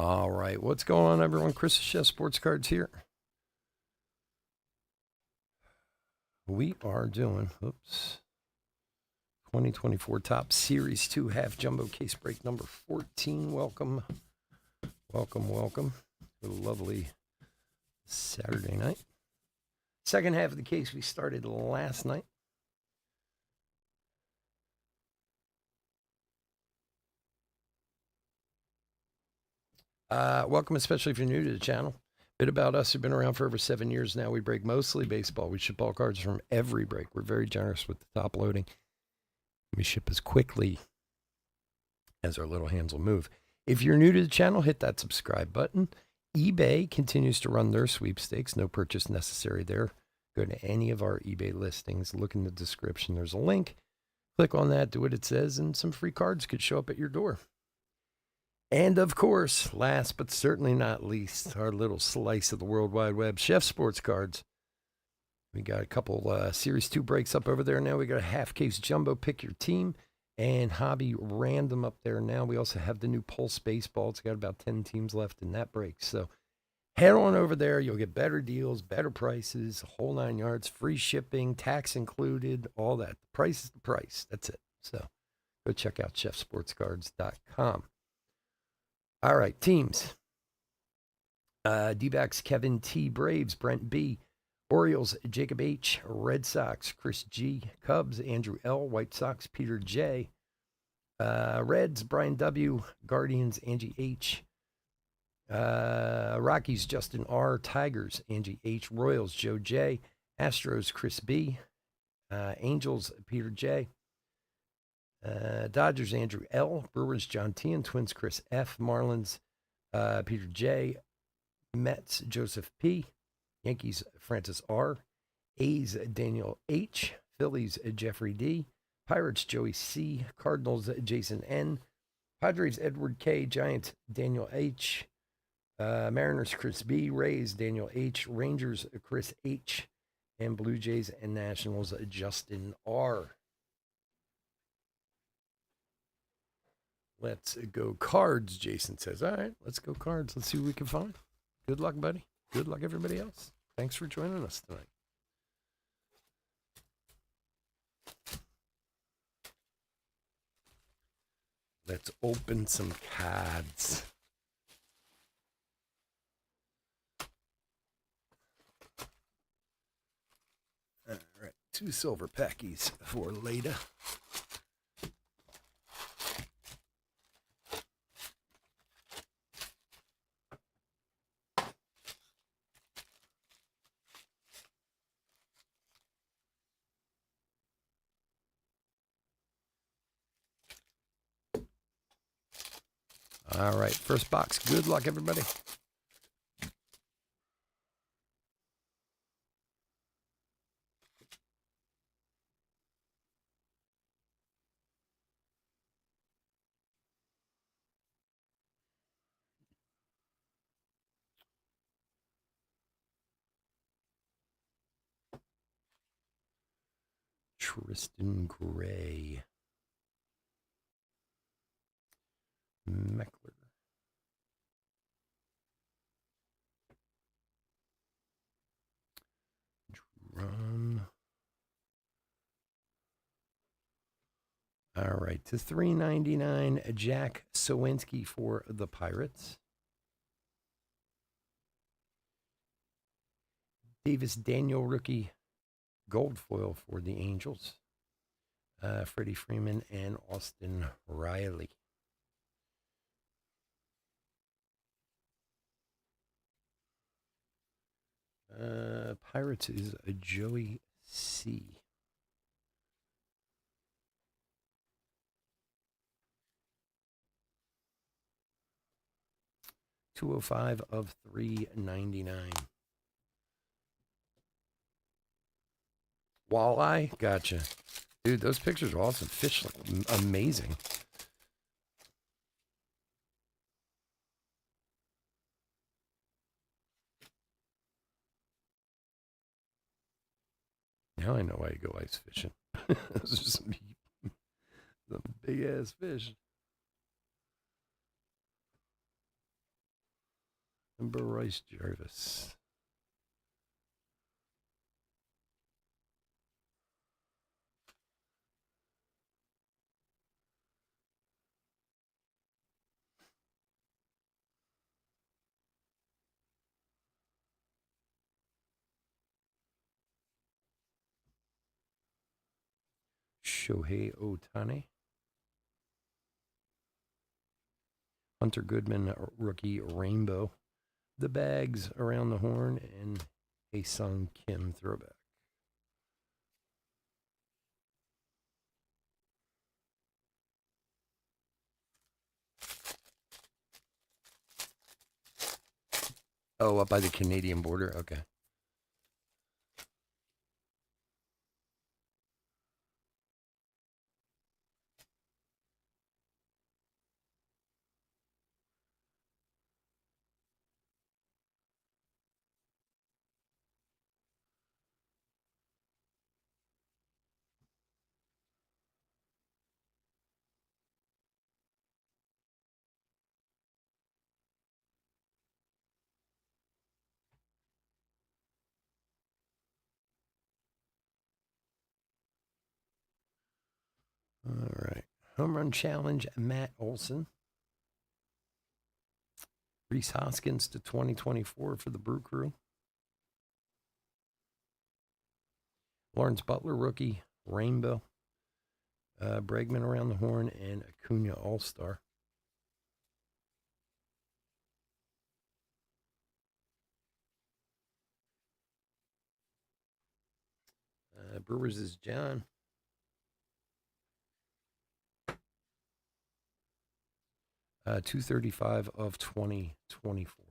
All right, what's going on, everyone? Chris Chef Sports Cards here. We are doing, 2024 Top Series 2 Half Jumbo Case Break number 14. Welcome, welcome, welcome. A lovely Saturday night. Second half of the case we started last night. Welcome, especially if you're new to the channel. Bit about us. We've been around for over 7 years now. We break mostly baseball. We ship all cards from every break. We're very generous with the top loading. We ship as quickly as our little hands will move. If you're new to the channel, hit that subscribe button. eBay continues to run their sweepstakes. No purchase necessary there. Go to any of our eBay listings. Look in the description. There's a link. Click on that, do what it says, and some free cards could show up at your door. And of course, last but certainly not least, our little slice of the World Wide Web, Chef Sports Cards. We got a couple Series 2 breaks up over there now. We got a half case jumbo, pick your team, and hobby random up there now. We also have the new Pulse Baseball. It's got about 10 teams left in that break. So head on over there. You'll get better deals, better prices, whole 9 yards, free shipping, tax included, all that. The price is the price. That's it. So go check out chefsportscards.com. All right, teams. D-backs, Kevin T. Braves, Brent B. Orioles, Jacob H. Red Sox, Chris G. Cubs, Andrew L. White Sox, Peter J. Reds, Brian W. Guardians, Angie H. Rockies, Justin R. Tigers, Angie H. Royals, Joe J. Astros, Chris B. Angels, Peter J. Dodgers, Andrew L. Brewers, John T. And Twins, Chris F. Marlins, Peter J. Mets, Joseph P. Yankees, Francis R. A's, Daniel H. Phillies, Jeffrey D. Pirates, Joey C. Cardinals, Jason N. Padres, Edward K. Giants, Daniel H. Mariners, Chris B. Rays, Daniel H. Rangers, Chris H. And Blue Jays and Nationals, Justin R. Let's go cards, Jason says. All right, let's go cards. Let's see what we can find. Good luck, buddy. Good luck, everybody else. Thanks for joining us tonight. Let's open some cards. All right, 2 silver packies for later. All right, first box. Good luck, everybody. Tristan Gray. Meckler. Drum. All right, to $3.99, Jack Sawinski for the Pirates. Davis Daniel rookie gold foil for the Angels. Freddie Freeman and Austin Riley. Pirates is a Joey C. $205 of $3.99. Walleye, gotcha. Dude, those pictures are awesome. Fish look amazing. Now I know why you go ice fishing. Those are some big ass fish. And Bryce Jarvis. Shohei Ohtani. Hunter Goodman, rookie rainbow. The bags around the horn, and a Sung Kim throwback. Oh, up by the Canadian border? Okay. All right. Home run challenge, Matt Olson. Rhys Hoskins to 2024 for the Brew Crew. Lawrence Butler, rookie, rainbow. Bregman around the horn, and Acuna All-Star. Brewers is John. Uh, 235 of 2024.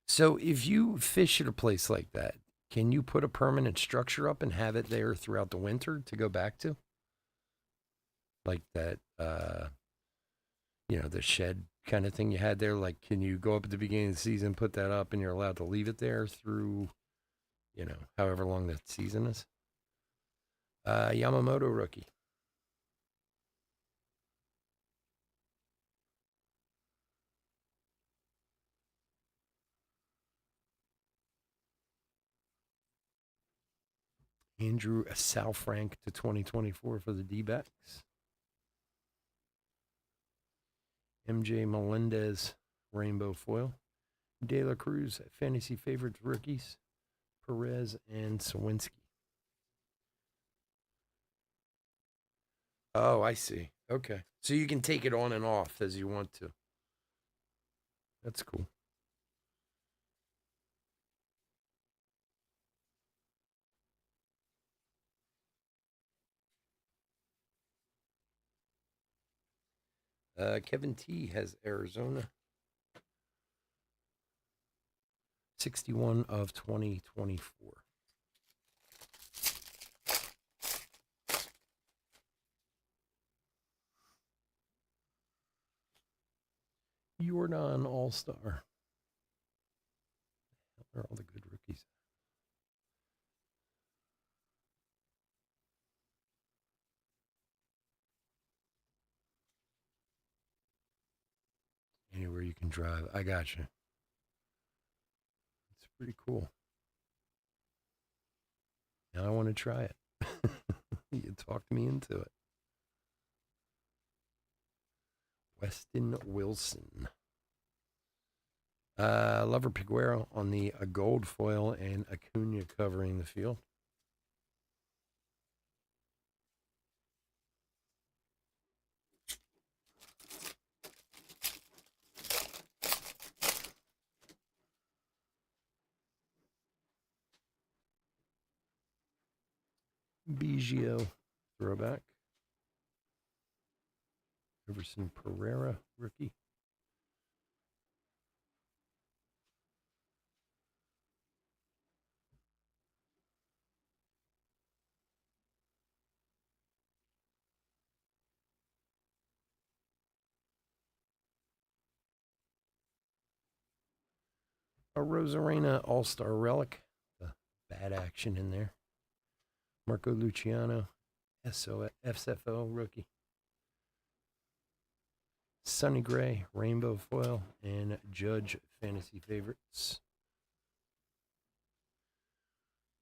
So if you fish at a place like that, can you put a permanent structure up and have it there throughout the winter to go back to? Like that, the shed kind of thing you had there? Like, can you go up at the beginning of the season, put that up, and you're allowed to leave it there through, however long that season is? Yamamoto rookie. Andrew Salfrank to 2024 for the D-backs. MJ Melendez, rainbow foil. De La Cruz, fantasy favorites rookies. Perez and Sawinski. Oh, I see. Okay. So you can take it on and off as you want to. That's cool. Kevin T has Arizona. 61 of 2024. Jordan All-Star. Where are all the good rookies? Anywhere you can drive. I got you. It's pretty cool. Now I want to try it. You talked me into it. Weston Wilson. Lover Piguero on the gold foil, and Acuna covering the field. Biggio throwback. Everson Pereira rookie. A Rosarena All-Star relic. The bad action in there. Marco Luciano, SFO rookie. Sunny Gray, Rainbow Foil, and Judge Fantasy Favorites.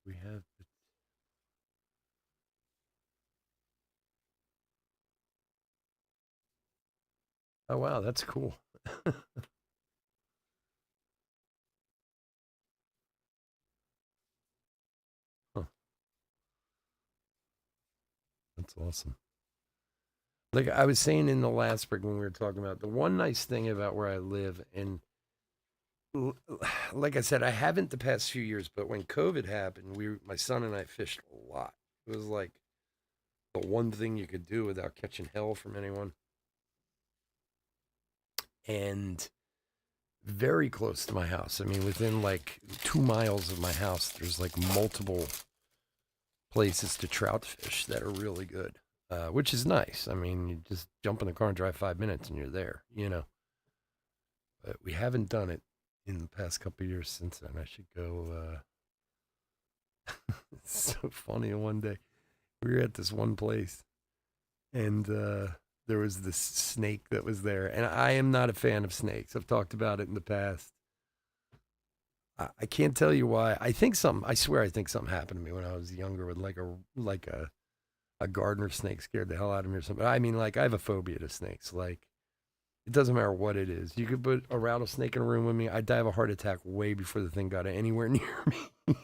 We have oh wow, that's cool. Huh, that's awesome. Like I was saying in the last break when we were talking about the one nice thing about where I live, and like I said, I haven't the past few years, but when COVID happened, my son and I fished a lot. It was like the one thing you could do without catching hell from anyone. And very close to my house. I mean, within like 2 miles of my house, there's like multiple places to trout fish that are really good, which is nice. I mean, you just jump in the car and drive 5 minutes and you're there, you know. But we haven't done it in the past couple of years since then. I should go. It's so funny. One day we were at this one place and there was this snake that was there. And I am not a fan of snakes. I've talked about it in the past. I can't tell you why. I swear I think something happened to me when I was younger with like a gardener snake scared the hell out of me or something. I mean, like I have a phobia to snakes. Like it doesn't matter what it is. You could put a rattlesnake in a room with me. I'd die of a heart attack way before the thing got anywhere near me.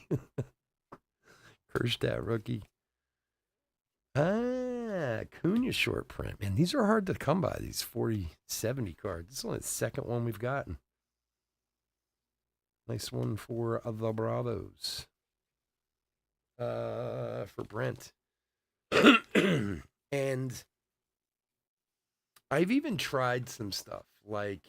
Kerstad rookie. Cunha short print. Man, these are hard to come by, these 40/70 cards. This is only the second one we've gotten. Nice one for the Bravos. For Brent. And I've even tried some stuff like,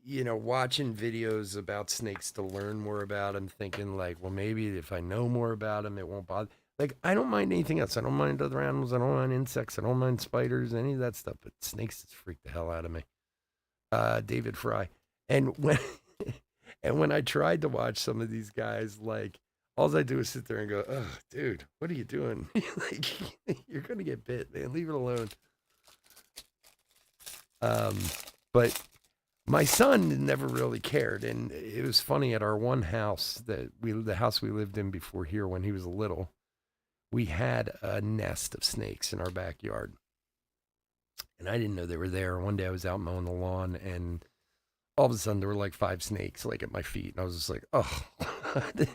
watching videos about snakes to learn more about them, thinking like, well, maybe if I know more about them, it won't bother. Like, I don't mind anything else. I don't mind other animals. I don't mind insects. I don't mind spiders, any of that stuff. But snakes just freak the hell out of me. David Fry. And when and when I tried to watch some of these guys, like, all I do is sit there and go, "Oh, dude, what are you doing? Like, you're gonna get bit, man. Leave it alone." Um, but my son never really cared, and it was funny at our one house the house we lived in before here when he was little, we had a nest of snakes in our backyard, and I didn't know they were there. One day I was out mowing the lawn, and all of a sudden there were like 5 snakes like at my feet, and I was just like, oh.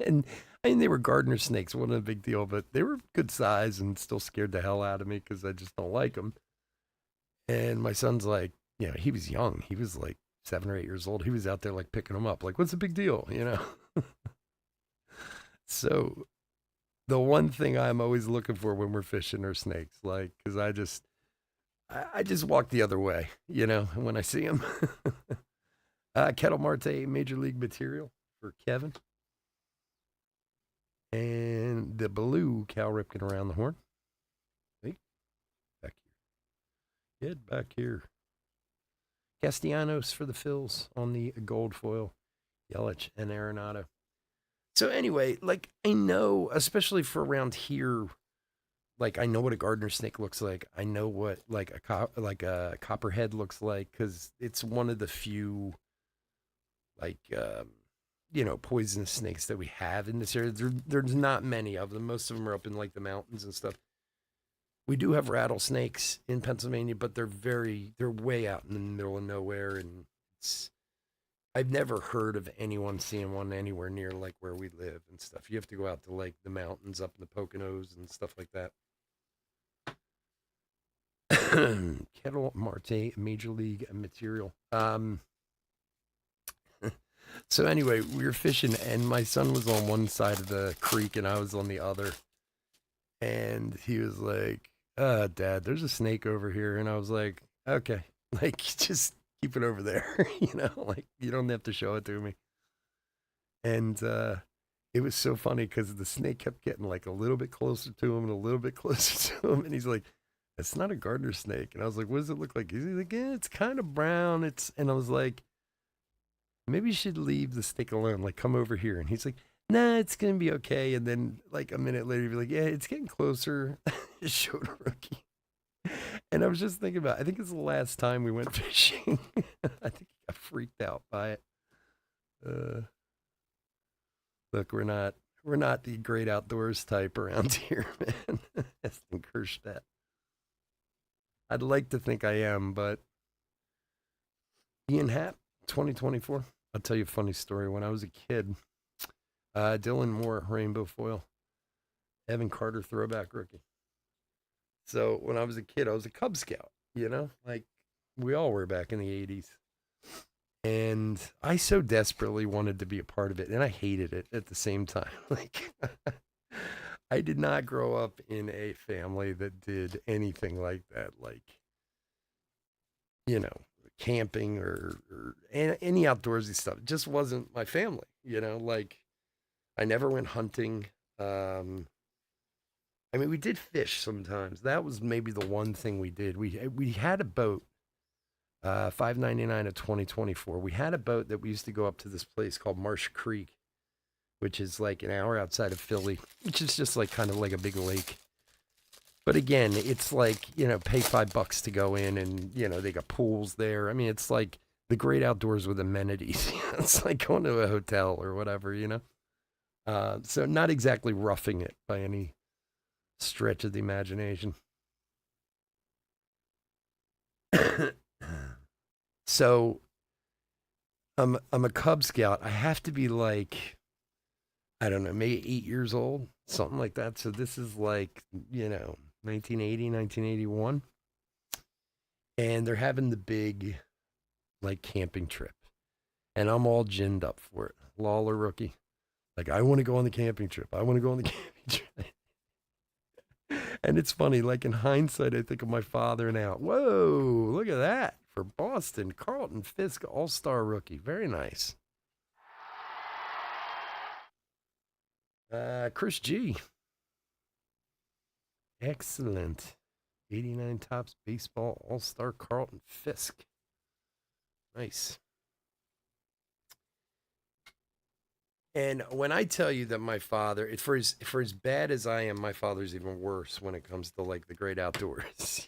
And I mean, they were gardener snakes, wasn't a big deal, but they were good size and still scared the hell out of me because I just don't like them. And my son's like, he was young. He was like 7 or 8 years old. He was out there like picking them up. Like, what's the big deal? So the one thing I'm always looking for when we're fishing are snakes. Like, because I just walk the other way, when I see them. Kettle Marte Major League Material for Kevin. And the blue Cal Ripken around the horn. Hey, back here. Get back here. Castellanos for the fills on the gold foil. Yelich and Arenado. So anyway, like I know, especially for around here, like I know what a gardener snake looks like. I know what like a copperhead looks like because it's one of the few like poisonous snakes that we have in this area. There's not many of them. Most of them are up in like the mountains and stuff. We do have rattlesnakes in Pennsylvania, but they're way out in the middle of nowhere, and I've never heard of anyone seeing one anywhere near like where we live and stuff. You have to go out to like the mountains up in the Poconos and stuff like that. Kettle Marte Major League Material. So anyway, we were fishing, and my son was on one side of the creek, and I was on the other. And he was like, Dad, there's a snake over here. And I was like, okay, like, just keep it over there. Like, you don't have to show it to me. And it was so funny because the snake kept getting like a little bit closer to him and a little bit closer to him. And he's like, it's not a gardener snake. And I was like, what does it look like? He's like, yeah, it's kind of brown. And I was like, maybe you should leave the snake alone. Like, come over here. And he's like, nah, it's going to be okay. And then like a minute later, he'd be like, yeah, it's getting closer. Showed a rookie. And I was just thinking about, I think it's the last time we went fishing. I think I got freaked out by it. Uh, Look, we're not the great outdoors type around here, man. Eston Kerstedt. I'd like to think I am, but Ian Happ, 2024. I'll tell you a funny story. When I was a kid, Dylan Moore, rainbow foil, Evan Carter, throwback rookie. So when I was a kid, I was a Cub Scout, like we all were back in the 80s. And I so desperately wanted to be a part of it, and I hated it at the same time. Like, I did not grow up in a family that did anything like that, like, you know, camping or any outdoorsy stuff. It just wasn't my family, like, I never went hunting. I mean, we did fish sometimes. That was maybe the one thing we did. We had a boat, 599 of 2024. We had a boat that we used to go up to this place called Marsh Creek, which is like an hour outside of Philly, which is just like kind of like a big lake. But again, it's like, pay $5 to go in, and, they got pools there. I mean, it's like the great outdoors with amenities. It's like going to a hotel or whatever. So not exactly roughing it by any stretch of the imagination. So I'm a Cub Scout. I have to be like, I don't know, maybe 8 years old, something like that. So this is like, 1980, 1981. And they're having the big, like, camping trip. And I'm all ginned up for it. Lawler rookie. Like, I want to go on the camping trip. I want to go on the camping trip. And it's funny, like in hindsight, I think of my father now. Whoa, look at that. For Boston, Carlton Fisk, all-star rookie. Very nice. Chris G. Excellent. 89 Tops Baseball All-Star Carlton Fisk. Nice. And when I tell you that my father, for as bad as I am, my father's even worse when it comes to like the great outdoors.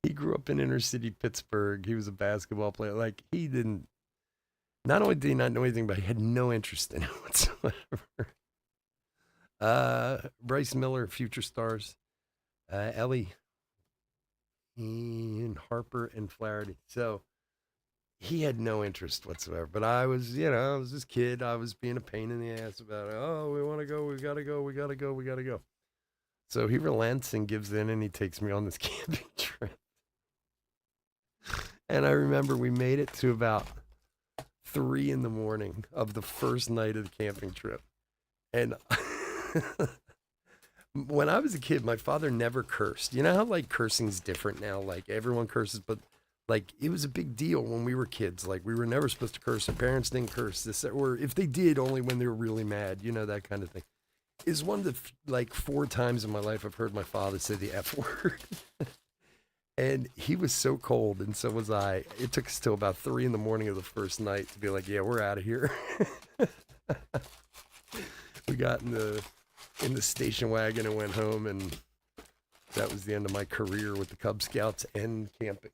He grew up in inner city Pittsburgh. He was a basketball player. Like, he didn't. Not only did he not know anything, but he had no interest in it whatsoever. Bryce Miller, Future Stars. Ellie, Ian Harper, and Flaherty. So he had no interest whatsoever. But I was, I was this kid. I was being a pain in the ass about it. Oh, we want to go. We got to go. We got to go. We got to go. So he relents and gives in, and he takes me on this camping trip. And I remember we made it to about 3 a.m. of the first night of the camping trip. And when I was a kid, my father never cursed. You know how like cursing's different now? Like everyone curses, but like it was a big deal when we were kids. Like we were never supposed to curse. Our parents didn't curse this, or if they did, only when they were really mad. That kind of thing. Is one of the like 4 times in my life I've heard my father say the F word. And he was so cold, and so was I. It took us till about 3 a.m. of the first night to be like, yeah, we're out of here. We got in the station wagon and went home, and that was the end of my career with the Cub Scouts and camping.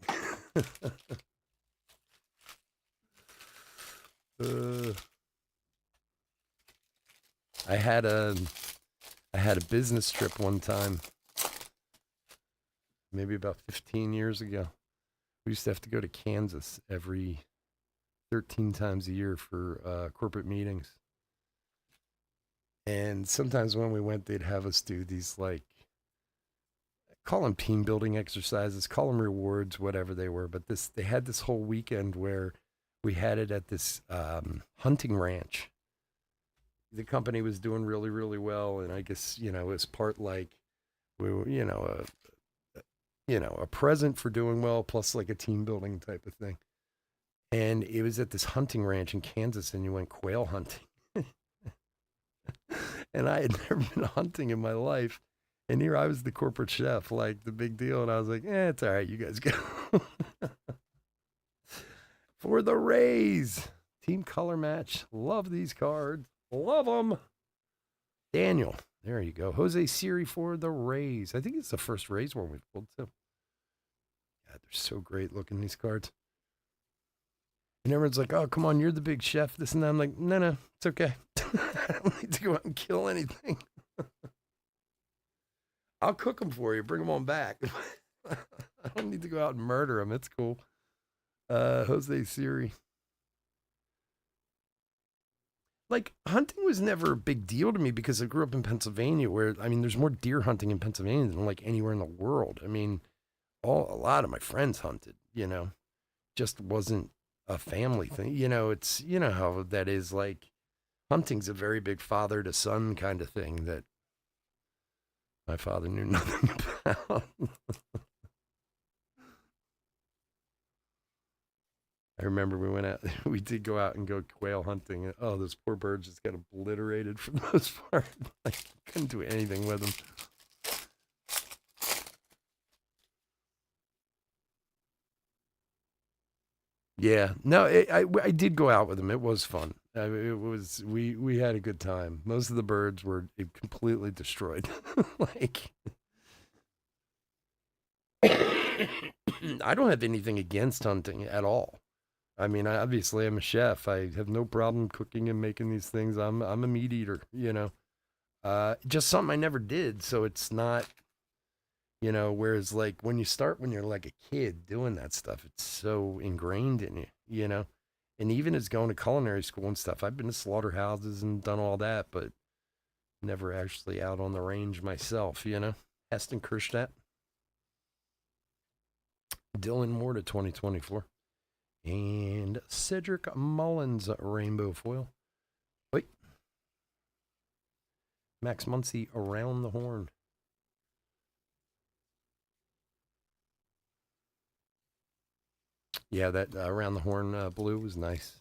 I had a business trip one time, maybe about 15 years ago. We used to have to go to Kansas every 13 times a year for corporate meetings. And sometimes when we went, they'd have us do these, like, call them team building exercises, call them rewards, whatever they were. But they had this whole weekend where we had it at this hunting ranch. The company was doing really, really well. And I guess, it was part like, we were, a present for doing well, plus like a team building type of thing. And it was at this hunting ranch in Kansas, and you went quail hunting. And I had never been hunting in my life. And here I was the corporate chef, like the big deal. And I was like, it's all right, you guys go. For the Rays. Team color match. Love these cards. Love them. Daniel. There you go. Jose Siri for the Rays. I think it's the first Rays one we've pulled too. Yeah, they're so great looking, these cards. And everyone's like, oh, come on, you're the big chef. This and that. I'm like, no, it's okay. I don't need to go out and kill anything. I'll cook them for you. Bring them on back. I don't need to go out and murder them. It's cool. Jose Siri. Like, hunting was never a big deal to me because I grew up in Pennsylvania where, I mean, there's more deer hunting in Pennsylvania than like anywhere in the world. I mean, a lot of my friends hunted, just wasn't a family thing. It's, how that is, like, hunting's a very big father to son kind of thing that my father knew nothing about. I remember we went out, we did go out and go quail hunting. And, oh, those poor birds just got obliterated for the most part. Like, couldn't do anything with them. Yeah, no, I did go out with them. It was fun. We had a good time. Most of the birds were completely destroyed. Like, I don't have anything against hunting at all. I mean, obviously, I'm a chef. I have no problem cooking and making these things. I'm a meat eater, just something I never did. So it's not, whereas like when you start when you're like a kid doing that stuff, it's so ingrained in you. And even as going to culinary school and stuff, I've been to slaughterhouses and done all that, but never actually out on the range myself. Heston Kerstedt, Dylan Moore to 2024. And Cedric Mullins rainbow foil. Wait. Max Muncy around the horn. Yeah, that around the horn blue was nice.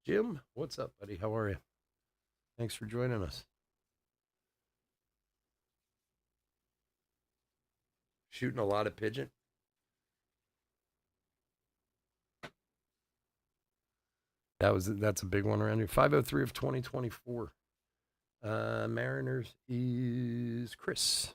Jim, what's up, buddy? How are you? Thanks for joining us. Shooting a lot of pigeon. That's a big one around here. 503 of 2024. Mariners is Chris.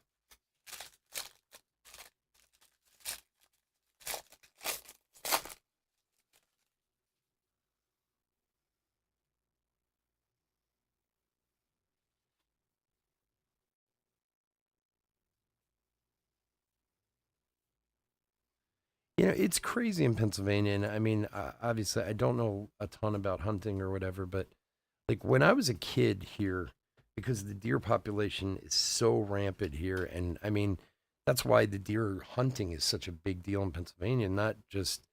It's crazy in Pennsylvania. And I mean, obviously, I don't know a ton about hunting or whatever, but like when I was a kid here, because the deer population is so rampant here. And I mean, that's why the deer hunting is such a big deal in Pennsylvania, not just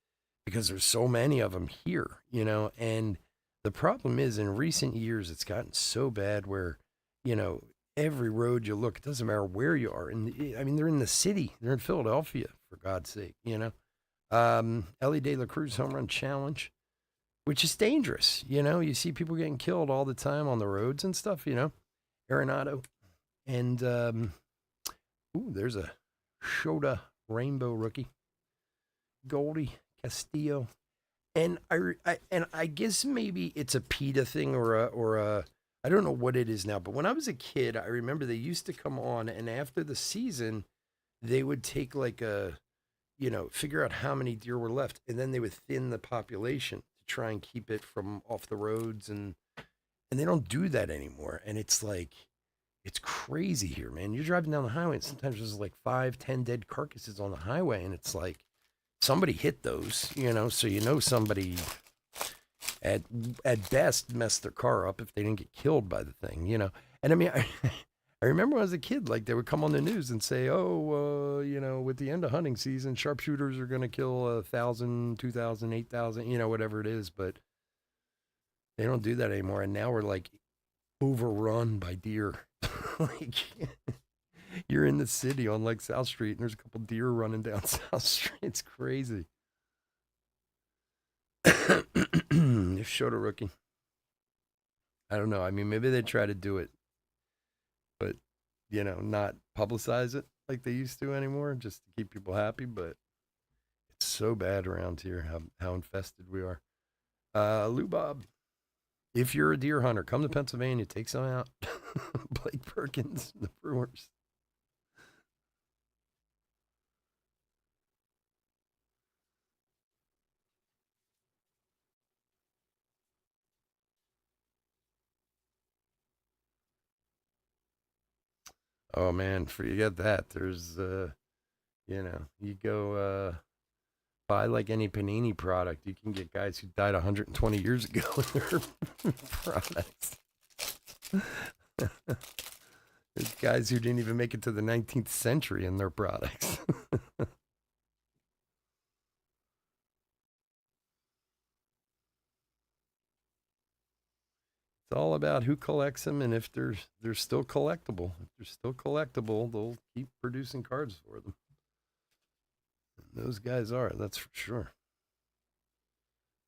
because there's so many of them here. And the problem is in recent years, it's gotten so bad where, you know, every road you look, it doesn't matter where you are. And I mean, they're in the city, they're in Philadelphia, for God's sake. Ellie De La Cruz home run challenge, which is dangerous. You see people getting killed all the time on the roads and stuff. Arenado. And, there's a Shota Rainbow rookie. Goldie Castillo. And I guess maybe it's a PETA thing or a I don't know what it is now, but when I was a kid, I remember they used to come on and after the season, they would take like figure out how many deer were left, and then they would thin the population to try and keep it from off the roads, and they don't do that anymore. And it's like it's crazy here, man. You're driving down the highway, and sometimes there's like 5, 10 dead carcasses on the highway, and it's like somebody hit those, so somebody at best messed their car up if they didn't get killed by the thing. And I mean, I remember when I was a kid, like they would come on the news and say, "Oh, with the end of hunting season, sharpshooters are going to kill 1,000, 2,000, 8,000, whatever it is." But they don't do that anymore, and now we're like overrun by deer. Like you're in the city on like South Street, and there's a couple deer running down South Street. It's crazy. You showed a rookie. I don't know. I mean, maybe they try to do it, but not publicize it like they used to anymore, just to keep people happy. But it's so bad around here how infested we are. Lou Bob If you're a deer hunter, come to Pennsylvania, take some out. Blake Perkins, the Brewers. Oh man, forget that. There's you go buy like any Panini product, you can get guys who died 120 years ago in their products. There's guys who didn't even make it to the 19th century in their products. It's all about who collects them and if they're still collectible. If they're still collectible, they'll keep producing cards for them. And those guys are, that's for sure.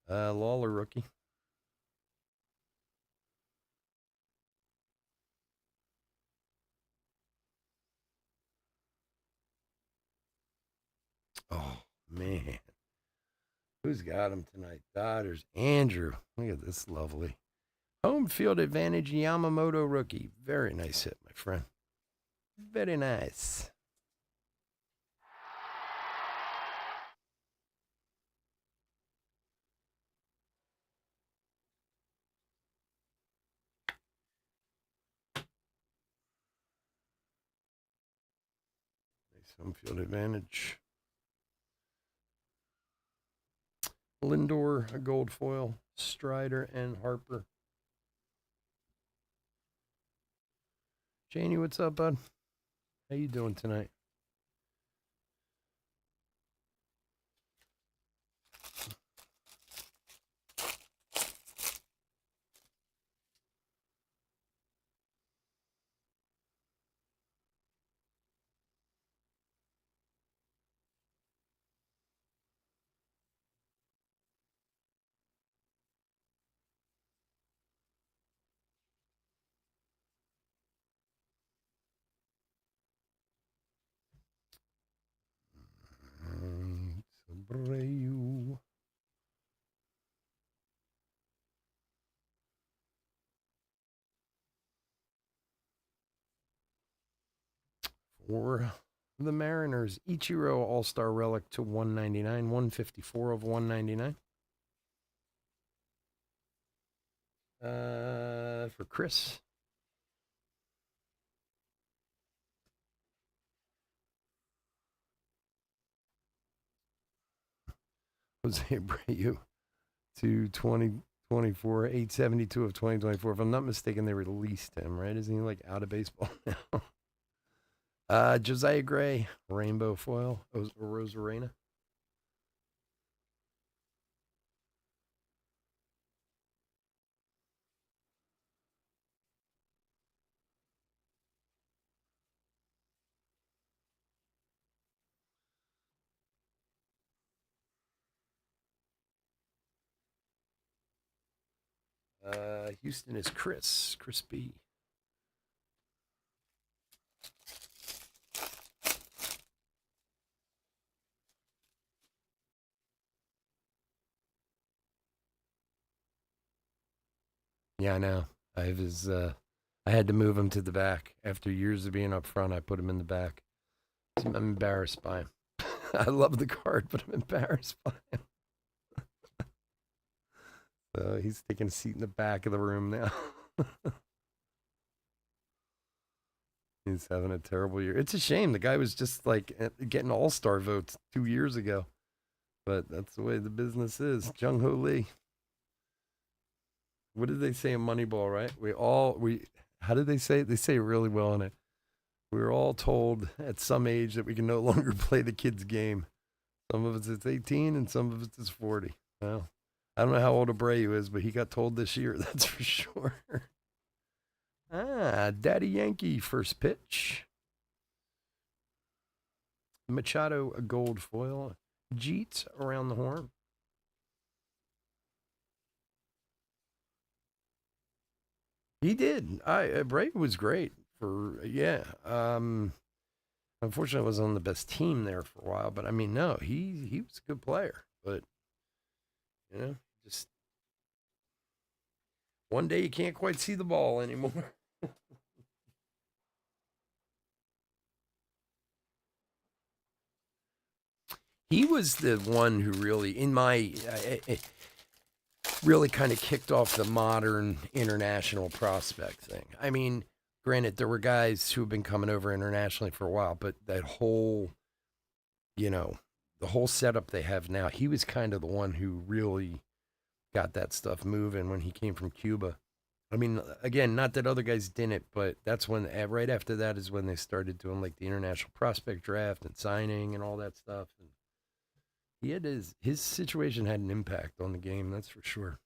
Lawler rookie. Oh man, who's got him tonight? Dodgers. Andrew. Look at this lovely home field advantage Yamamoto rookie. Very nice hit, my friend. Very nice. Nice home field advantage. Lindor, a gold foil. Strider and Harper. Janie, what's up, bud? How you doing tonight? Abreu. For the Mariners, Ichiro All-Star Relic to 199, 154 of 199. For Chris. Jose Abreu to 2024, 872 of 2024. If I'm not mistaken, they released him, right? Isn't he like out of baseball now? Josiah Gray, rainbow foil, Rosarena. Houston is Chris B. Yeah, I know. I have his. I had to move him to the back after years of being up front. I put him in the back. I'm embarrassed by him. I love the card, but I'm embarrassed by him. So he's taking a seat in the back of the room now. He's having a terrible year. It's a shame. The guy was just like getting all-star votes 2 years ago. But that's the way the business is. Jung Ho Lee. What did they say in Moneyball, right? How did they say it? They say it really well in it. We were all told at some age that we can no longer play the kids' game. Some of us it's 18 and some of us it's 40. Well, I don't know how old Abreu is, but he got told this year, that's for sure. Daddy Yankee, first pitch. Machado, a gold foil. Jeets around the horn. He did. Abreu was great for unfortunately, I was on the best team there for a while, but I mean, no, he was a good player, but just One day you can't quite see the ball anymore. He was the one who really, in my, really kind of kicked off the modern international prospect thing. I mean, granted, there were guys who have been coming over internationally for a while, but that whole, you know, the whole setup they have now, he was kind of the one who really got that stuff moving when he came from Cuba. I mean, again, not that other guys didn't, but that's when, right after that is when they started doing like the international prospect draft and signing and all that stuff. And he had his situation had an impact on the game, that's for sure.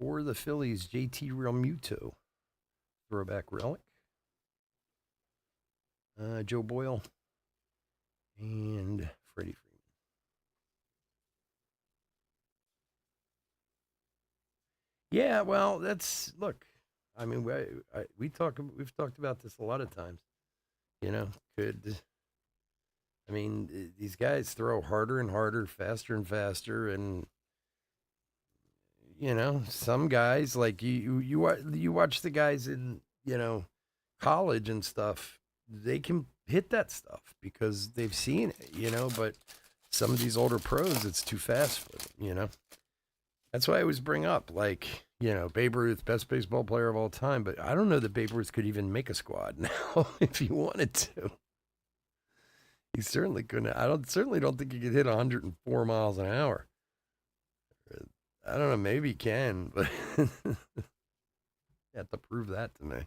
For the Phillies, JT Realmuto, throwback relic. Joe Boyle and Freddie Freeman. Yeah, well, that's look. I mean, we've talked about this a lot of times. You know, could I mean these guys throw harder and harder, faster and faster, and some guys like you watch the guys in college and stuff. They can hit that stuff because they've seen it, but some of these older pros, it's too fast for them. That's why I always bring up, like, Babe Ruth, best baseball player of all time, but I don't know that Babe Ruth could even make a squad now if he wanted to. He certainly couldn't. Certainly don't think he could hit 104 miles an hour. I don't know, maybe he can, but you have to prove that to me.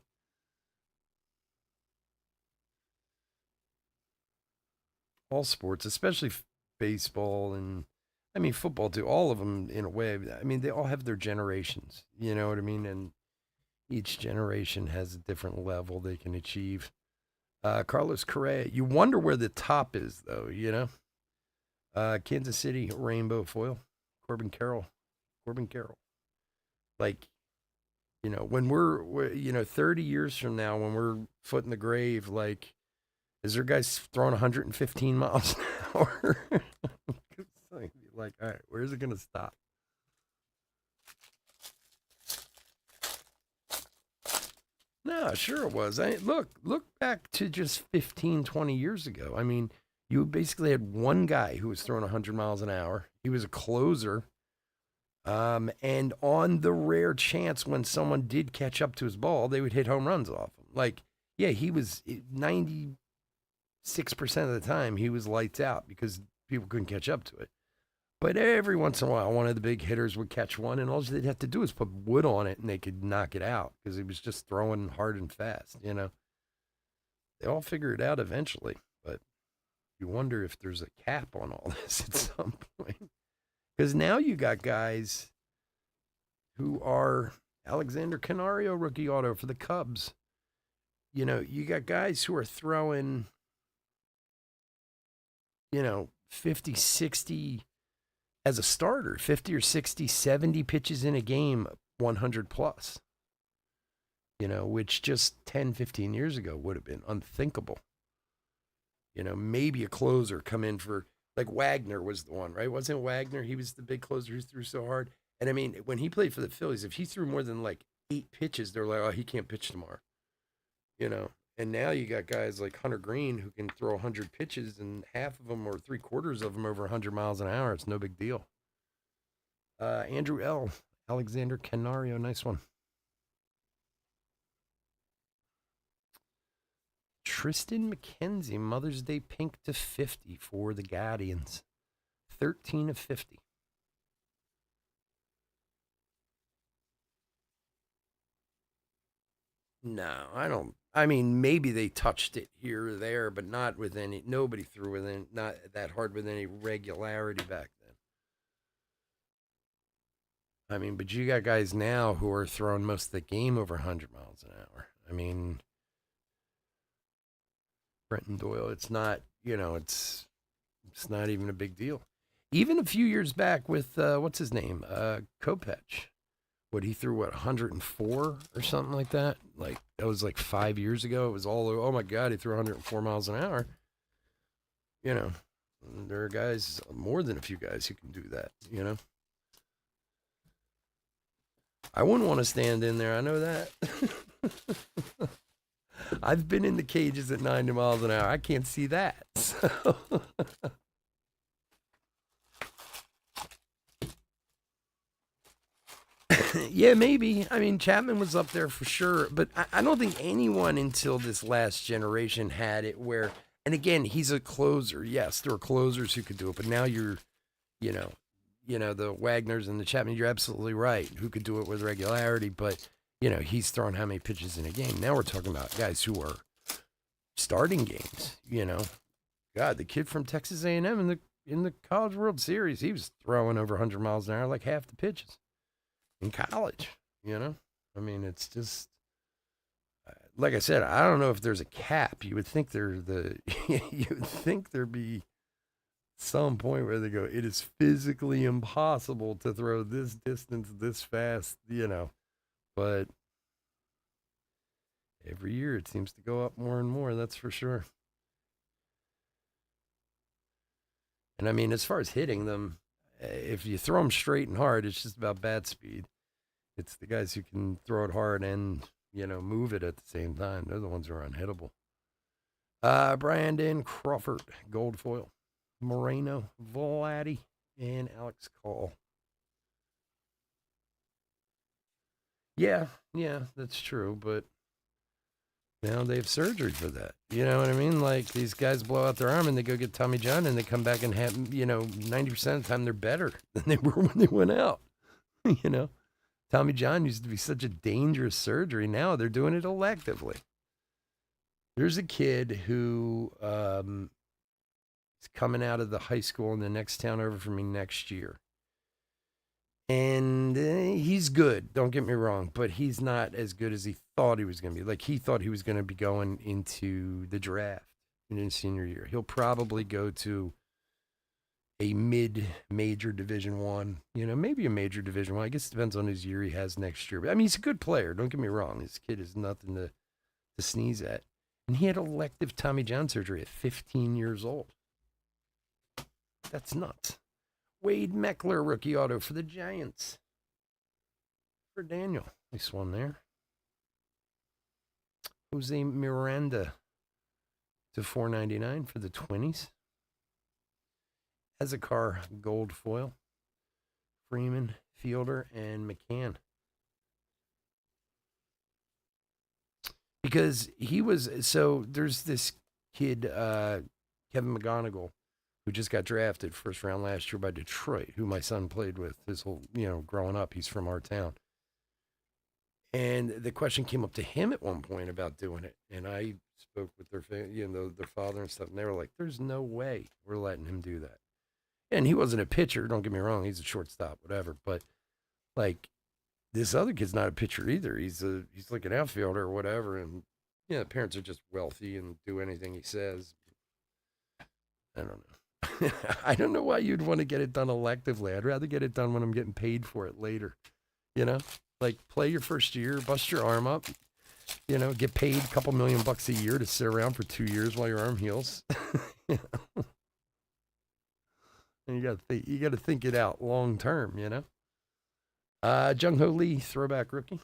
All sports, especially baseball and I mean football too. All of them in a way. I mean they all have their generations. You know what I mean? And each generation has a different level they can achieve. Carlos Correa. You wonder where the top is though. Kansas City Rainbow Foil. Corbin Carroll. Corbin Carroll. Like when we're 30 years from now when we're foot in the grave, like is there guys throwing 115 miles an hour? Like, all right, where's it going to stop? No, sure it was. Look back to just 15, 20 years ago. I mean, you basically had one guy who was throwing 100 miles an hour. He was a closer. And on the rare chance when someone did catch up to his ball, they would hit home runs off him. Like, yeah, he was 96% of the time he was lights out because people couldn't catch up to it. But every once in a while, one of the big hitters would catch one, and all they'd have to do is put wood on it, and they could knock it out because he was just throwing hard and fast. They all figure it out eventually, but you wonder if there's a cap on all this at some point. Because now you got guys who are Alexander Canario rookie auto for the Cubs. You got guys who are throwing, 50, 60 as a starter, 50 or 60, 70 pitches in a game, 100 plus, which just 10, 15 years ago would have been unthinkable. Maybe a closer come in for, like Wagner was the one, right? Wasn't Wagner? He was the big closer who threw so hard. And I mean, when he played for the Phillies, if he threw more than like 8 pitches, they're like, oh, he can't pitch tomorrow, And now you got guys like Hunter Green who can throw 100 pitches and half of them or 3/4 of them over 100 miles an hour. It's no big deal. Andrew L. Alexander Canario, nice one. Triston McKenzie, Mother's Day pink to 50 for the Guardians. 13 of 50. No, I don't. I mean, maybe they touched it here or there, but not with any. Nobody threw within not that hard with any regularity back then. I mean, but you got guys now who are throwing most of the game over 100 miles an hour. I mean, Brenton Doyle. It's not. It's not even a big deal. Even a few years back with what's his name, Kopech. What he threw, 104 or something like that. Like That was like 5 years ago. It was all, oh my God, he threw 104 miles an hour. You know, there are guys, more than a few guys who can do that, you know. I wouldn't want to stand in there. I know that. I've been in the cages at 90 miles an hour. I can't see that. So. Yeah, maybe. I mean, Chapman was up there for sure, but I don't think anyone until this last generation had it where, and again, he's a closer. Yes, there were closers who could do it, but now you know, the Wagners and the Chapman, you're absolutely right, who could do it with regularity, but, he's throwing how many pitches in a game. Now we're talking about guys who are starting games, God, the kid from Texas A&M in the College World Series, he was throwing over 100 miles an hour, like half the pitches in college, I mean, it's just, like I said, I don't know if there's a cap. You would think you would think there'd be some point where they go, it is physically impossible to throw this distance this fast, but every year it seems to go up more and more, that's for sure. And I mean, as far as hitting them, if you throw them straight and hard, it's just about bat speed. It's the guys who can throw it hard and, move it at the same time. They're the ones who are unhittable. Brandon Crawford, gold foil. Moreno, Vladdy, and Alex Call. Yeah, that's true, but now they have surgery for that. You know what I mean? Like, these guys blow out their arm and they go get Tommy John and they come back and have, 90% of the time they're better than they were when they went out. Tommy John used to be such a dangerous surgery. Now they're doing it electively. There's a kid who is coming out of the high school in the next town over from me next year. And he's good, don't get me wrong, but he's not as good as he thought he was going to be. Like, he thought he was going to be going into the draft in his senior year. He'll probably go to a mid-major Division One, maybe a major Division One. I guess it depends on his year he has next year. But I mean, he's a good player. Don't get me wrong. This kid is nothing to sneeze at. And he had elective Tommy John surgery at 15 years old. That's nuts. Wade Meckler, rookie auto for the Giants. For Daniel. Nice one there. Jose Miranda to $4.99 for the Twinnies. Ezekar, gold foil. Freeman, Fielder, and McCann. Because there's this kid, Kevin McGonigal, who just got drafted first round last year by Detroit, who my son played with his whole, growing up. He's from our town. And the question came up to him at one point about doing it. And I spoke with their father and stuff, and they were like, there's no way we're letting him do that. And he wasn't a pitcher, don't get me wrong. He's a shortstop, whatever. But, like, this other kid's not a pitcher either. He's like an outfielder or whatever. And, the parents are just wealthy and do anything he says. I don't know. I don't know why you'd want to get it done electively. I'd rather get it done when I'm getting paid for it later. Like, play your first year, bust your arm up, get paid a couple $1,000,000 a year to sit around for 2 years while your arm heals. And you got to think it out long term, Jung Ho Lee, throwback rookie.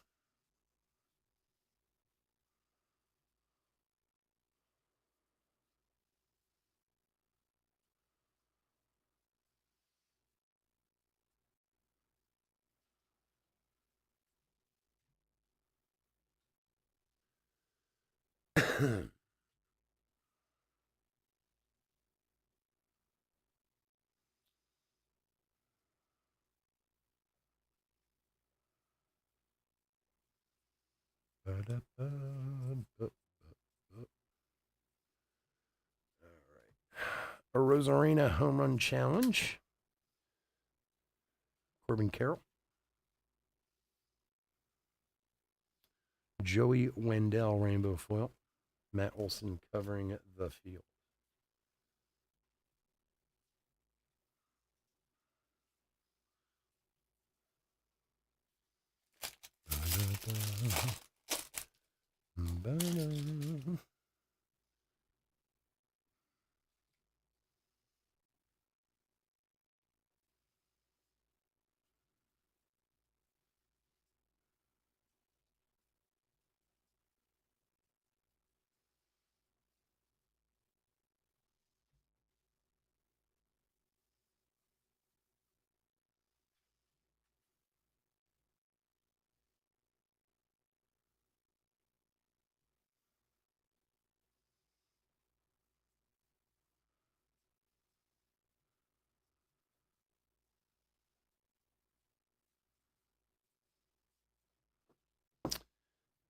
All right. A Rosarina home run challenge. Corbin Carroll. Joey Wendell, rainbow foil. Matt Olson covering the field.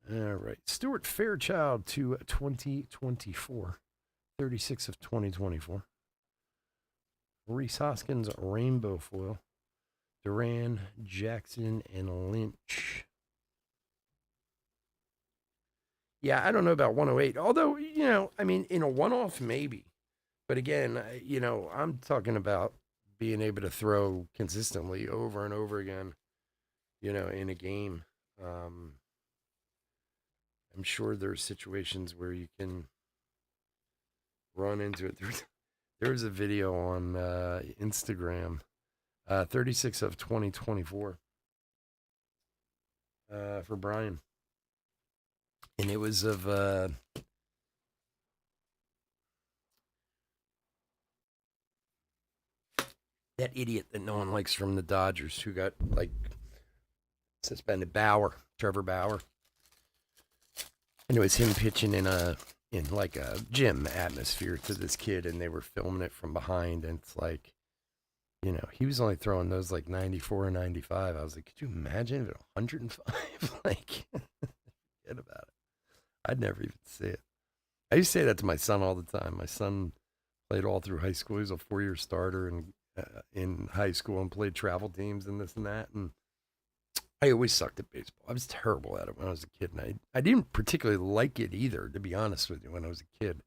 All right. Stuart Fairchild to 2024. 36 of 2024. Reese Hoskins, rainbow foil. Duran, Jackson, and Lynch. Yeah, I don't know about 108. Although, I mean, in a one off, maybe. But again, I'm talking about being able to throw consistently over and over again, in a game. I'm sure there's situations where you can run into it. There's a video on Instagram, 36 of 2024 for Brian. And it was of that idiot that no one likes from the Dodgers who got suspended, Trevor Bauer. And it was him pitching in like a gym atmosphere to this kid, and they were filming it from behind, and it's like, he was only throwing those like 94 or 95. I was like, could you imagine if it 105? Like, forget about it. I'd never even say it. I used to say that to my son all the time. My son played all through high school. He was a 4-year starter in high school and played travel teams and this and that. And I always sucked at baseball. I was terrible at it when I was a kid. And I didn't particularly like it either, to be honest with you, when I was a kid.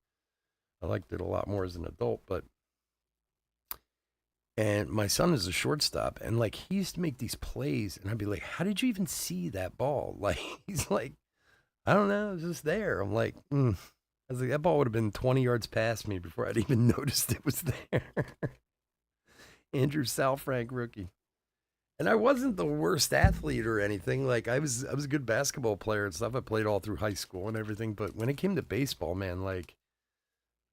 I liked it a lot more as an adult. And my son is a shortstop. And like, he used to make these plays. And I'd be like, how did you even see that ball? Like, he's like, I don't know. It was just there. I'm like, I was like, that ball would have been 20 yards past me before I'd even noticed it was there. Andrew Salfrank, rookie. And I wasn't the worst athlete or anything. Like, I was a good basketball player and stuff. I played all through high school and everything. But when it came to baseball, man, like,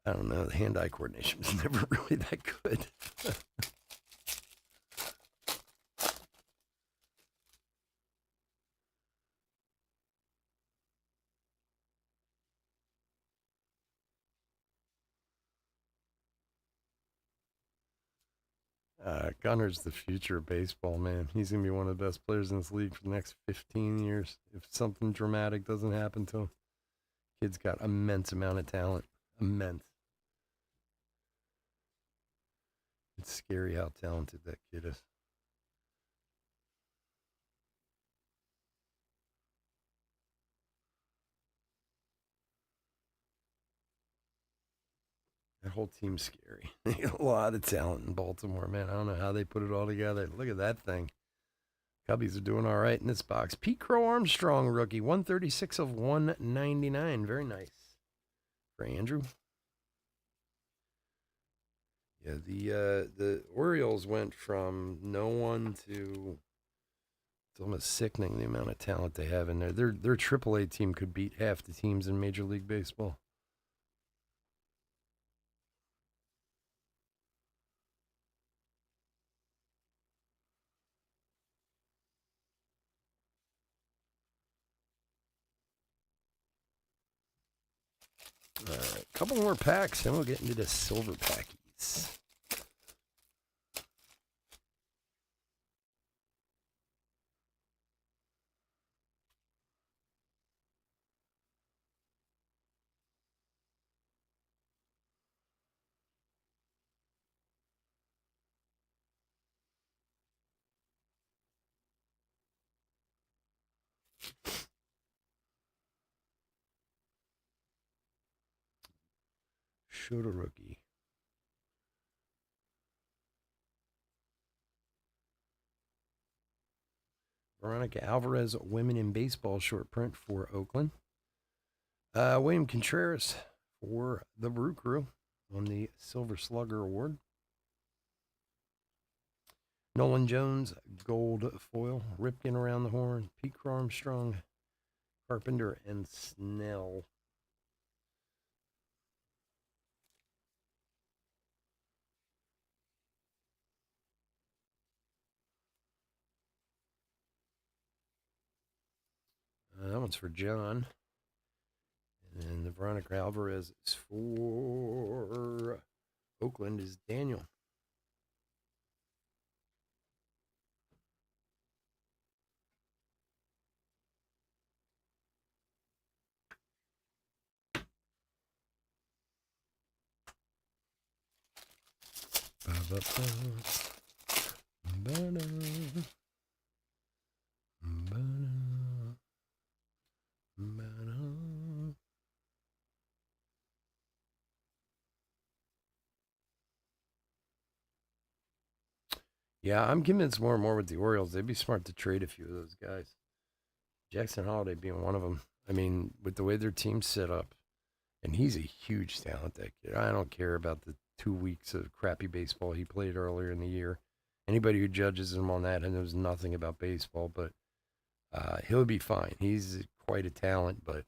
I don't know, the hand-eye coordination was never really that good. Gunner's the future of baseball, man. He's going to be one of the best players in this league for the next 15 years if something dramatic doesn't happen to him. Kid's got immense amount of talent. Immense. It's scary how talented that kid is. That whole team's scary. They got a lot of talent in Baltimore, man. I don't know how they put it all together. Look at that thing. Cubbies are doing all right in this box. Pete Crow Armstrong, rookie, 136 of 199. Very nice for Andrew. Yeah, the Orioles went from no one to it's almost sickening the amount of talent they have in there. Their AAA team could beat half the teams in Major League Baseball. All right, a couple more packs, and we'll get into the silver packies. Shota rookie. Veronica Alvarez, Women in Baseball short print for Oakland. William Contreras for the Brew Crew on the Silver Slugger Award. Nolan Jones, gold foil. Ripken around the horn. Pete Armstrong, Carpenter, and Snell. That one's for John. And the Veronica Alvarez is for Oakland is Daniel. Yeah, I'm convinced more and more with the Orioles. They'd be smart to trade a few of those guys. Jackson Holiday being one of them. I mean, with the way their team's set up, and he's a huge talent, that kid. I don't care about the 2 weeks of crappy baseball he played earlier in the year. Anybody who judges him on that knows nothing about baseball, but he'll be fine. He's quite a talent, but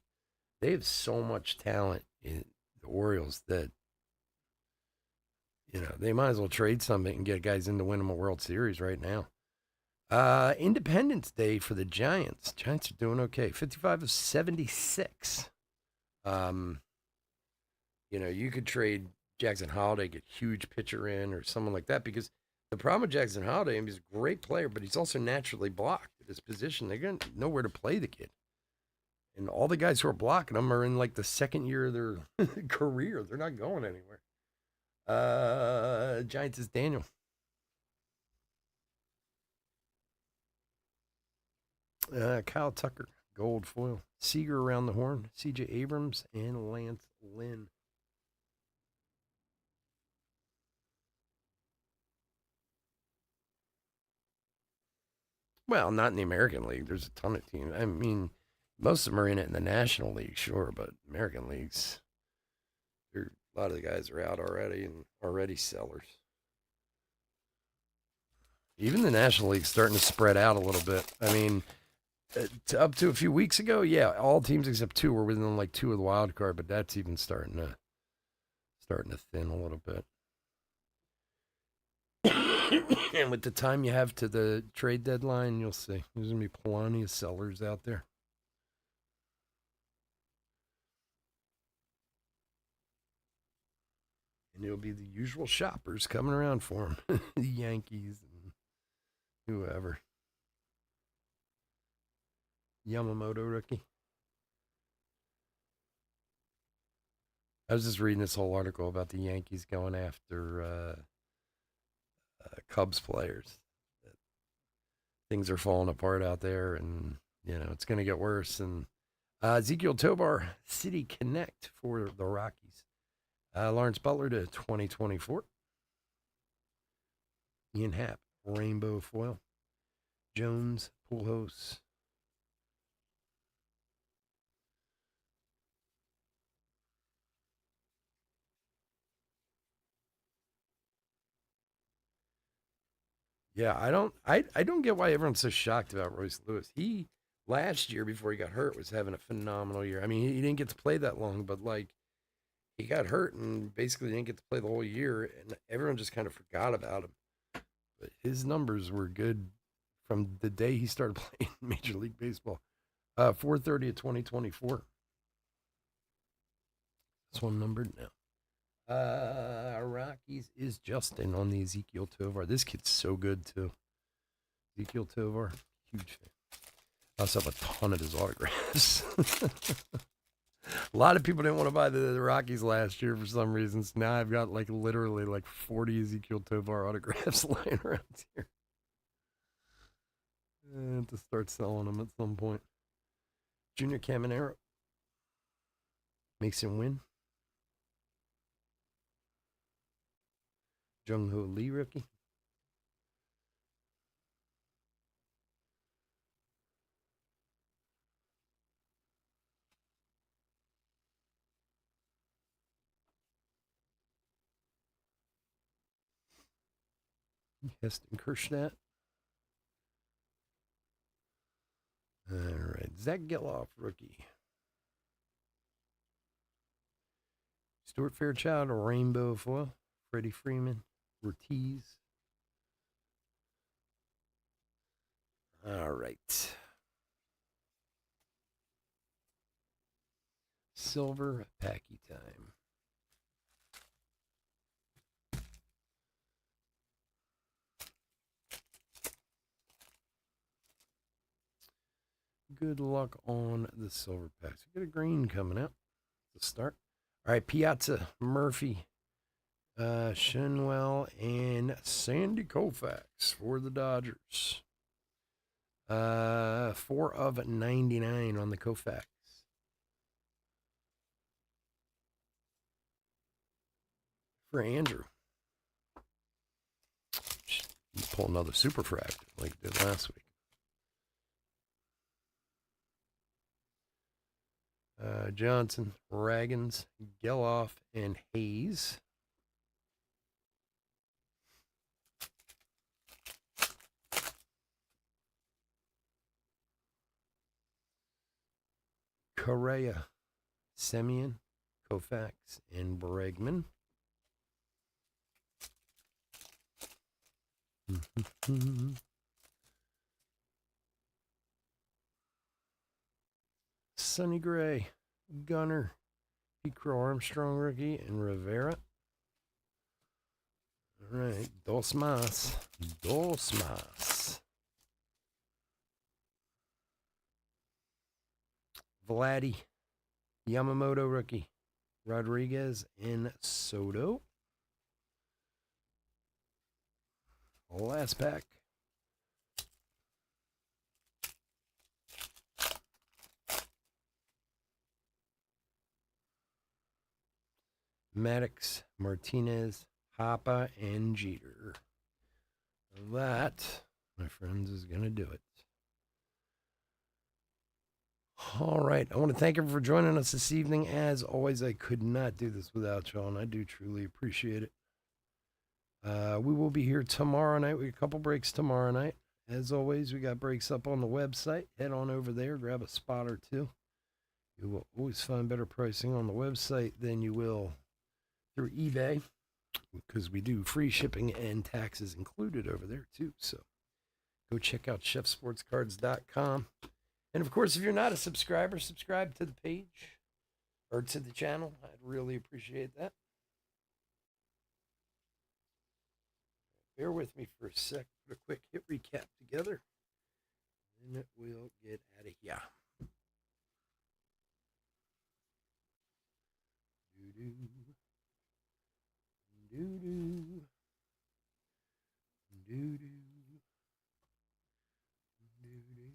they have so much talent in the Orioles that they might as well trade something and get guys in to win them a World Series right now. Independence Day for the Giants. Giants are doing okay. 55 of 76. You could trade Jackson Holiday, get huge pitcher in or someone like that, because the problem with Jackson Holiday, he's a great player, but he's also naturally blocked at his position. They're going to know where to play the kid. And all the guys who are blocking him are in like the second year of their career. They're not going anywhere. Giants is Daniel. Kyle Tucker, gold foil. Seager around the horn. C.J. Abrams and Lance Lynn. Well, not in the American League. There's a ton of teams. I mean, most of them are in it in the National League, sure, but American Leagues, a lot of the guys are out already and already sellers. Even the National League's starting to spread out a little bit. I mean, up to a few weeks ago, yeah, all teams except two were within like two of the wild card, but that's even starting to thin a little bit. And with the time you have to the trade deadline, you'll see there's gonna be plenty of sellers out there. And it'll be the usual shoppers coming around for him. The Yankees and whoever. Yamamoto rookie. I was just reading this whole article about the Yankees going after Cubs players. Things are falling apart out there, and it's going to get worse. And Ezequiel Tovar, City Connect for the Rockies. Lawrence Butler to 2024. Ian Happ, rainbow foil. Jones, Pujols. Yeah, I don't get why everyone's so shocked about Royce Lewis. He last year before he got hurt was having a phenomenal year. I mean, he didn't get to play that long, but like he got hurt and basically didn't get to play the whole year, and everyone just kind of forgot about him. But his numbers were good from the day he started playing Major League Baseball. 430 of 2024. This one numbered now. Rockies is Justin on the Ezequiel Tovar. This kid's so good too. Ezequiel Tovar, huge fan. I also have a ton of his autographs. A lot of people didn't want to buy the Rockies last year for some reasons. Now I've got like literally like 40 Ezequiel Tovar autographs lying around here. I have to start selling them at some point. Junior Caminero makes him win. Jung Ho Lee rookie. Heston Kershdat. All right. Zach Geloff, rookie. Stuart Fairchild, Rainbow Foil. Freddie Freeman, Ortiz. All right. Silver Packy time. Good luck on the silver packs. We got a green coming out to start. All right, Piazza, Murphy, Shinwell, and Sandy Koufax for the Dodgers. 4 of 99 on the Koufax. For Andrew. Pull another super fractor like we did last week. Johnson, Raggins, Geloff, and Hayes. Correa, Semien, Koufax, and Bregman. Sonny Gray, Gunner, Pete Crow Armstrong rookie, and Rivera. All right, dos más. Dos más. Vladdy, Yamamoto rookie, Rodriguez, and Soto. Last pack. Maddox, Martinez, Hapa, and Jeter. That, my friends, is going to do it. All right. I want to thank everyone for joining us this evening. As always, I could not do this without y'all, and I do truly appreciate it. We will be here tomorrow night. We got a couple breaks tomorrow night. As always, we got breaks up on the website. Head on over there, grab a spot or two. You will always find better pricing on the website than you will through eBay, because we do free shipping and taxes included over there too. So go check out chefsportscards.com. And of course, if you're not a subscriber, subscribe to the page or to the channel. I'd really appreciate that. Bear with me for a sec. Put a quick hit recap together. And we'll get out of here. Doo-doo. Doo-doo. Doo-doo. Doo-doo.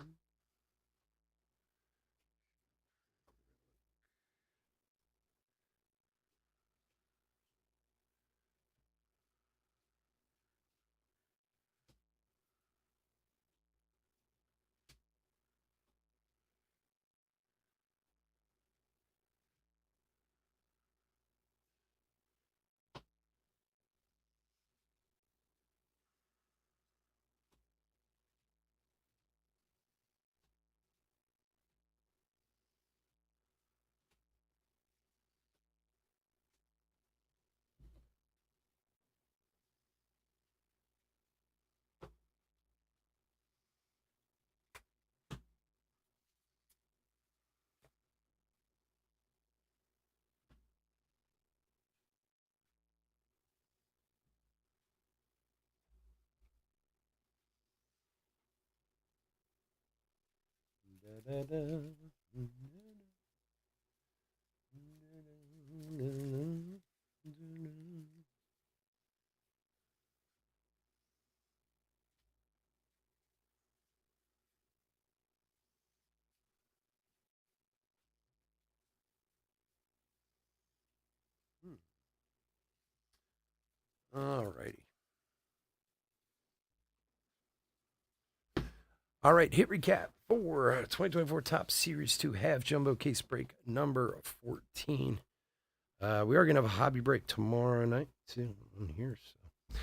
All righty. All right, hit recap for 2024 Topps Series 2 half jumbo case break number 14. We are going to have a hobby break tomorrow night too in here. So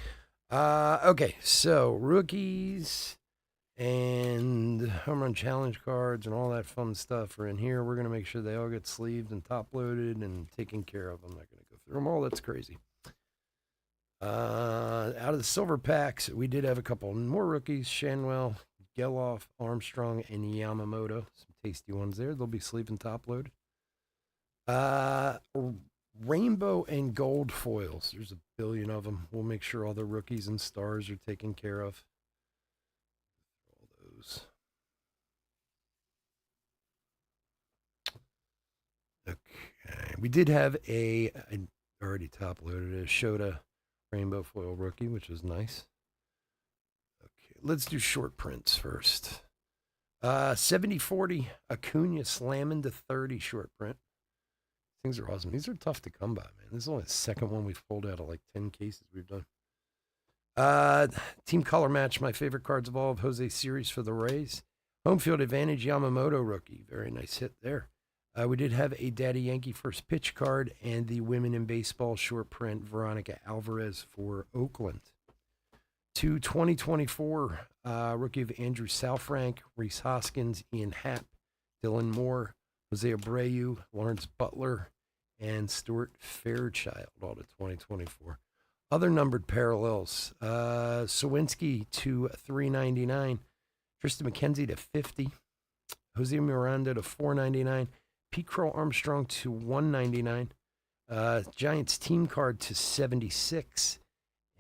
Okay, so rookies and home run challenge cards and all that fun stuff are in here. We're going to make sure they all get sleeved and top loaded and taken care of. I'm not going to go through them all. That's crazy. Out of the silver packs, we did have a couple more rookies: Shanwell, Geloff, Armstrong, and Yamamoto. Some tasty ones there. They'll be sleeved and top loaded. Rainbow and gold foils. There's a billion of them. We'll make sure all the rookies and stars are taken care of. All those. Okay. We did have I already top loaded a Shota rainbow foil rookie, which was nice. Okay, let's do short prints first. 70-40 Acuna slamming to 30 short print. Things are awesome. These are tough to come by, man. This is only the second one we've pulled out of like 10 cases we've done. Team color match, my favorite cards of all of Jose Series for the Rays. Home field advantage, Yamamoto rookie. Very nice hit there. We did have a Daddy Yankee first pitch card and the Women in Baseball short print, Veronica Alvarez for Oakland. To 2024, rookie of Andrew Saalfrank, Rhys Hoskins, Ian Happ, Dylan Moore, Jose Abreu, Lawrence Butler, and Stuart Fairchild, all to 2024. Other numbered parallels, Sawinski to 399, Tristan McKenzie to 50, Jose Miranda to 499, Pete Crow Armstrong to 199, Giants team card to 76,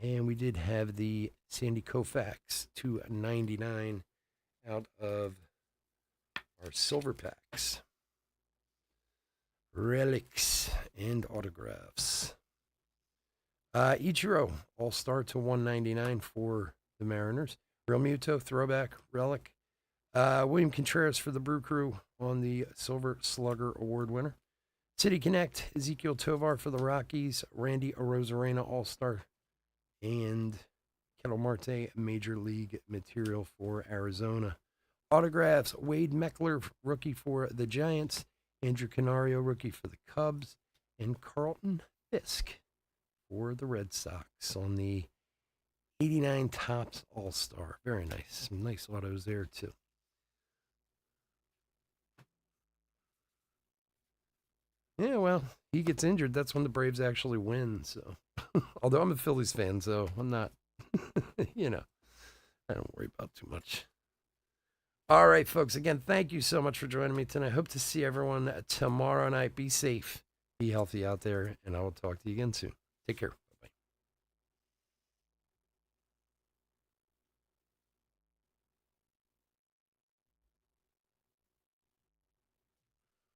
and we did have the Sandy Koufax to 99 out of our silver packs. Relics and autographs. Ichiro, All-Star to 199 for the Mariners. Real Muto, throwback, relic. William Contreras for the Brew Crew on the Silver Slugger Award winner. City Connect, Ezekiel Tovar for the Rockies. Randy Arozarena, All-Star. And Ketel Marte, Major League material for Arizona. Autographs, Wade Meckler, rookie for the Giants. Andrew Canario, rookie for the Cubs. And Carlton Fisk for the Red Sox on the 89 Topps All-Star. Very nice. Some nice autos there, too. Yeah, well, he gets injured. That's when the Braves actually win. So, although I'm a Phillies fan, so I'm not, I don't worry about too much. All right, folks. Again, thank you so much for joining me tonight. Hope to see everyone tomorrow night. Be safe, be healthy out there, and I will talk to you again soon. Take care.